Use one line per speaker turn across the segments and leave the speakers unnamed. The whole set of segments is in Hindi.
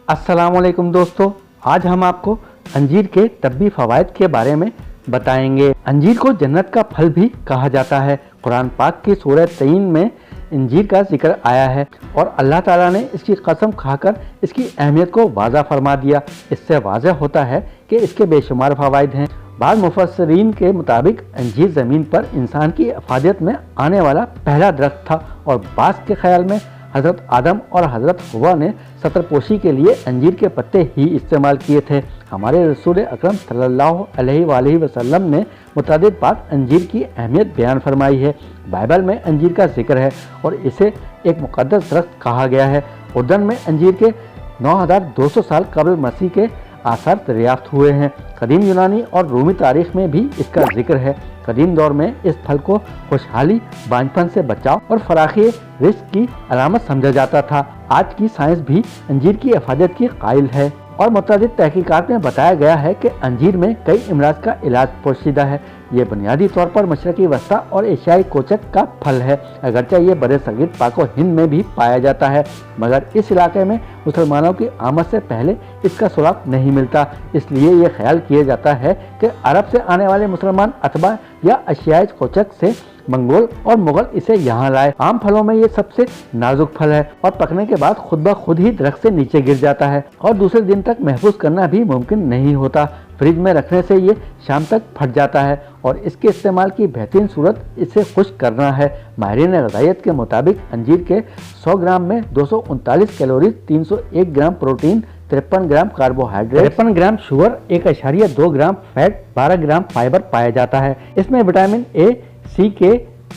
अस्सलाम वालेकुम दोस्तों, आज हम आपको अंजीर के तब्बी फ़वाइद के बारे में बताएंगे। अंजीर को जन्नत का फल भी कहा जाता है। कुरान पाक की सूरह तीन में अंजीर का जिक्र आया है और अल्लाह ताला ने इसकी कसम खाकर इसकी अहमियत को वाज़ा फरमा दिया। इससे वाज़ह होता है कि इसके बेशुमार फ़वाइद हैं। बाद मुफस्सिरीन के मुताबिक अंजीर ज़मीन पर इंसान की अफादियत में आने वाला पहला दरख्त था और बास के ख्याल में हज़रत आदम और हज़रत हवा ने सतरपोशी के लिए अंजीर के पत्ते ही इस्तेमाल किए थे। हमारे रसूल अकरम सल्लल्लाहु अलैहि वसल्लम ने मुतअद्दिद बार अंजीर की अहमियत बयान फरमाई है। बाइबल में अंजीर का जिक्र है और इसे एक मुक़द्दस दरख्त कहा गया है। उर्दन में अंजीर के 9200 साल कबल मसीह के आसार दरियाफ्त हुए हैं। कदीम यूनानी और रूमी तारीख में भी इसका जिक्र है। कदीम दौर में इस फल को खुशहाली, बांझपन से बचाव और फराखी रिस्क की अलामत समझा जाता था। आज की साइंस भी अंजीर की अफादियत की कायल है और मुतअद्दिद तहकीकात में बताया गया है कि अंजीर में कई अमराज का इलाज पोशीदा है। ये बुनियादी तौर पर मशरकी वस्ता और एशियाई कोचक का फल है। अगरचे ये बड़े सगीर पाको हिंद में भी पाया जाता है, मगर इस इलाके में मुसलमानों की आमद से पहले इसका सुराग नहीं मिलता। इसलिए ये ख्याल किया जाता है कि अरब से आने वाले मुसलमान अथवा या एशियाई कोचक से मंगोल और मुगल इसे यहाँ लाए। आम फलों में ये सबसे नाजुक फल है और पकने के बाद खुद ब खुद ही दरख्त से नीचे गिर जाता है और दूसरे दिन तक महफूज करना भी मुमकिन नहीं होता। फ्रिज में रखने से ये शाम तक फट जाता है और इसके इस्तेमाल की बेहतरीन सूरत इसे खुश्क करना है। माहिरीन ग़िज़ाइयत के मुताबिक अंजीर के 100 ग्राम में 239 calories, 301 gram protein, 53 gram carbohydrate, 53 gram sugar, 1.2 gram fat, 12 gram fibre पाया जाता है। इसमें vitamin A, C K,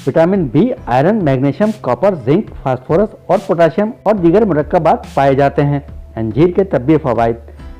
vitamin B, iron, magnesium, copper, zinc, phosphorus और पोटाशियम और दीगर मुरक्कबात पाए जाते हैं। अंजीर के तब्बी फ़वाइद।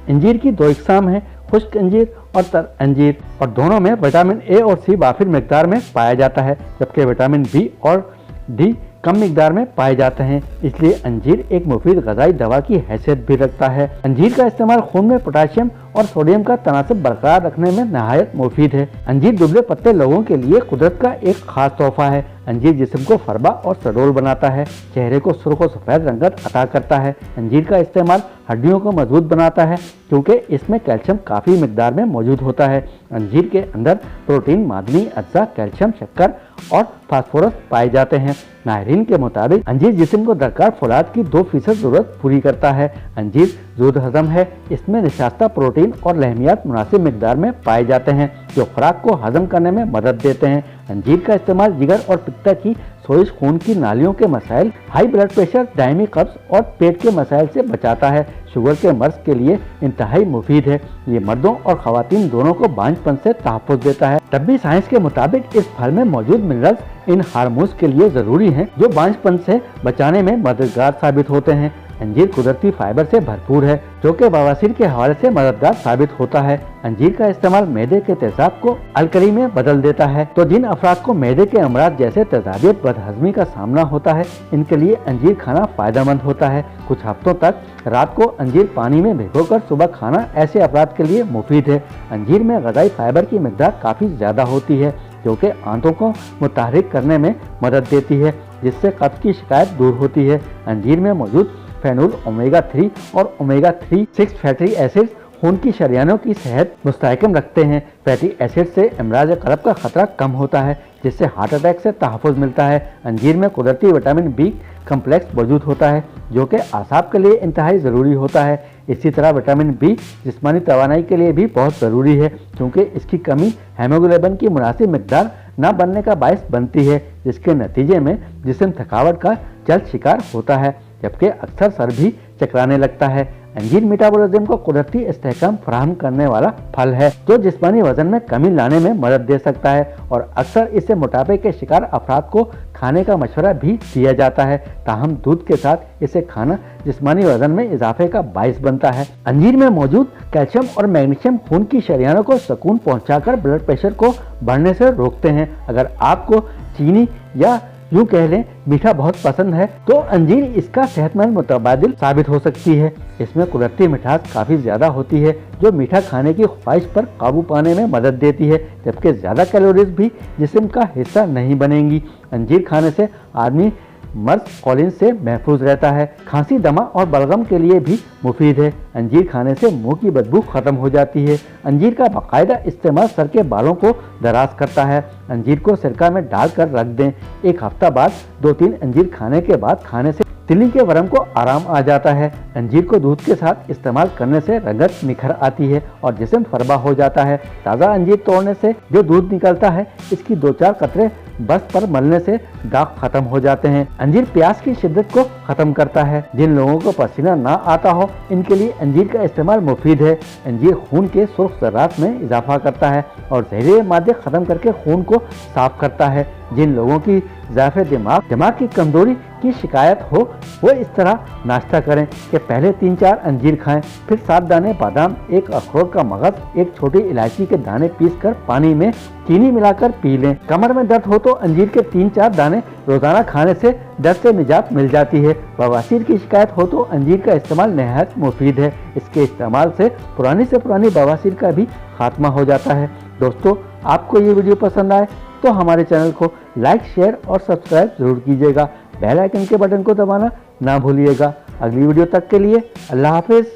अंजीर की दो इक़साम हैं, खुश्क अंजीर और तर अंजीर, और दोनों में विटामिन ए और सी वाफिर मिकदार में पाया जाता है, जबकि विटामिन बी और डी कम मिकदार में पाए जाते हैं। इसलिए अंजीर एक मुफीद ग़िज़ाई दवा की हैसियत भी रखता है। अंजीर का इस्तेमाल खून में पोटाशियम और सोडियम का तनासब बरकरार रखने में नहायत मुफीद है। अंजीर दुबले पत्ते लोगों के लिए कुदरत का एक खास तोहफा है। अंजीर जिस्म को फरबा और सडोल बनाता है, चेहरे को सुर्ख और सफ़ेद रंगत अता करता है। अंजीर का इस्तेमाल हड्डियों को मजबूत बनाता है क्योंकि इसमें कैल्शियम काफ़ी मिकदार में मौजूद होता है। अंजीर के अंदर प्रोटीन, मादनी अज्जा, कैल्शियम, शक्कर और फास्फोरस पाए जाते हैं। माहिरीन के मुताबिक अंजीर जिस्म को दरकार फौलाद की 2% ज़रूरत पूरी करता है। अंजीर ज़ूद हज़म है। इसमें निशास्ता प्रोटीन और लहमियात मुनासिब मिकदार में पाए जाते हैं जो खुराक को हजम करने में मदद देते हैं। अंजीर का इस्तेमाल जिगर और पित्ता की सोजिश, खून की नालियों के मसाइल, हाई ब्लड प्रेशर, दायमी कब्ज और पेट के मसाइल से बचाता है। शुगर के मर्ज के लिए इंतहाई मुफीद है। ये मर्दों और ख़वातीन दोनों को बांझपन से तहफ़्फ़ुज़ देता है। तब्बी साइंस के मुताबिक इस फल में मौजूद मिनरल्स इन हार्मोन्स के लिए ज़रूरी हैं जो बांझपन से बचाने में मददगार साबित होते हैं। अंजीर कुदरती फाइबर से भरपूर है जो कि बवासीर के हवाले से मददगार साबित होता है। अंजीर का इस्तेमाल मैदे के तेजाब को अलकली में बदल देता है, तो जिन अफराद को मैदे के अमराज जैसे तेजाबियत, बदहजमी का सामना होता है, इनके लिए अंजीर खाना फायदेमंद होता है। कुछ हफ्तों तक रात को अंजीर पानी में भिगोकर सुबह खाना ऐसे अफराद के लिए मुफीद है। अंजीर में ग़िज़ाई फाइबर की मिकदार काफ़ी ज़्यादा होती है जो कि आंतों को मुतहर्रिक करने में मदद देती है, जिससे कब्ज़ की शिकायत दूर होती है। अंजीर में मौजूद फेनोल, ओमेगा 3 और ओमेगा 3-6 फैटी एसिड्स खून की शरियानों की सेहत मुस्तहकम रखते हैं। फैटी एसिड से अमराज क़ल्ब का खतरा कम होता है, जिससे हार्ट अटैक से तहफ़्फ़ुज़ मिलता है। अंजीर में कुदरती विटामिन बी कम्प्लेक्स मौजूद होता है जो कि आसाब के लिए इंतहाई ज़रूरी होता है। इसी तरह विटामिन बी जिस्मानी तवानाई के लिए भी बहुत ज़रूरी है क्योंकि इसकी कमी हेमोग्लोबिन की मुनासिब मिकदार न बनने का बायस बनती है, जिसके नतीजे में जिस्म थकावट का जल्द शिकार होता है, जबकि अक्सर सर भी चकराने लगता है। अंजीर मेटाबॉलिज्म को कुदरती इस्तेहकाम फराहम करने वाला फल है जो जिस्मानी वजन में कमी लाने में मदद दे सकता है और अक्सर इसे मोटापे के शिकार अफराद को खाने का मशवरा भी दिया जाता है। ताहम दूध के साथ इसे खाना जिस्मानी वजन में इजाफे का बायस बनता है। अंजीर में मौजूद कैल्शियम और मैग्नीशियम खून की शरियानों को सुकून पहुँचाकर ब्लड प्रेशर को बढ़ने से रोकते हैं। अगर आपको चीनी या यूँ कह लें मीठा बहुत पसंद है तो अंजीर इसका सेहतमंद मुतबादिल साबित हो सकती है। इसमें कुदरती मिठास काफ़ी ज़्यादा होती है जो मीठा खाने की ख्वाहिश पर काबू पाने में मदद देती है, जबकि ज़्यादा कैलोरीज भी जिस्म का हिस्सा नहीं बनेंगी। अंजीर खाने से आदमी मर्स कॉलिन से महफूज रहता है। खांसी, दमा और बलगम के लिए भी मुफीद है। अंजीर खाने से मुंह की बदबू खत्म हो जाती है। अंजीर का बाकायदा इस्तेमाल सर के बालों को दराज करता है। अंजीर को सिरका में डालकर रख दें। एक हफ्ता बाद 2-3 अंजीर खाने के बाद खाने से तिल्ली के वरम को आराम आ जाता है। अंजीर को दूध के साथ इस्तेमाल करने से रंगत निखर आती है और जिस्म फरबा हो जाता है। ताज़ा अंजीर तोड़ने से जो दूध निकलता है, इसकी 2-4 कतरे बस पर मलने से दाग खत्म हो जाते हैं। अंजीर प्यास की शिद्दत को खत्म करता है। जिन लोगों को पसीना ना आता हो, इनके लिए अंजीर का इस्तेमाल मुफीद है। अंजीर खून के सुर्ख ज़र्रात में इजाफा करता है और जहरीले मादे खत्म करके खून को साफ करता है। जिन लोगों की ज़ायफ़े दिमाग की कमजोरी की शिकायत हो, वो इस तरह नाश्ता करें कि पहले 3-4 अंजीर खाएं, फिर 7 दाने बादाम, 1 अखरोट का मगज, 1 छोटी इलायची के दाने पीसकर पानी में चीनी मिलाकर पी लें। कमर में दर्द हो तो अंजीर के 3-4 दाने रोजाना खाने से दर्द से निजात मिल जाती है। बवासीर की शिकायत हो तो अंजीर का इस्तेमाल नहायत मुफीद है। इसके इस्तेमाल से पुरानी बवासीर का भी खात्मा हो जाता है। दोस्तों, आपको ये वीडियो पसंद आए तो हमारे चैनल को लाइक, शेयर और सब्सक्राइब जरूर कीजिएगा। बेल आइकन के बटन को दबाना ना भूलिएगा। अगली वीडियो तक के लिए अल्लाह हाफिज।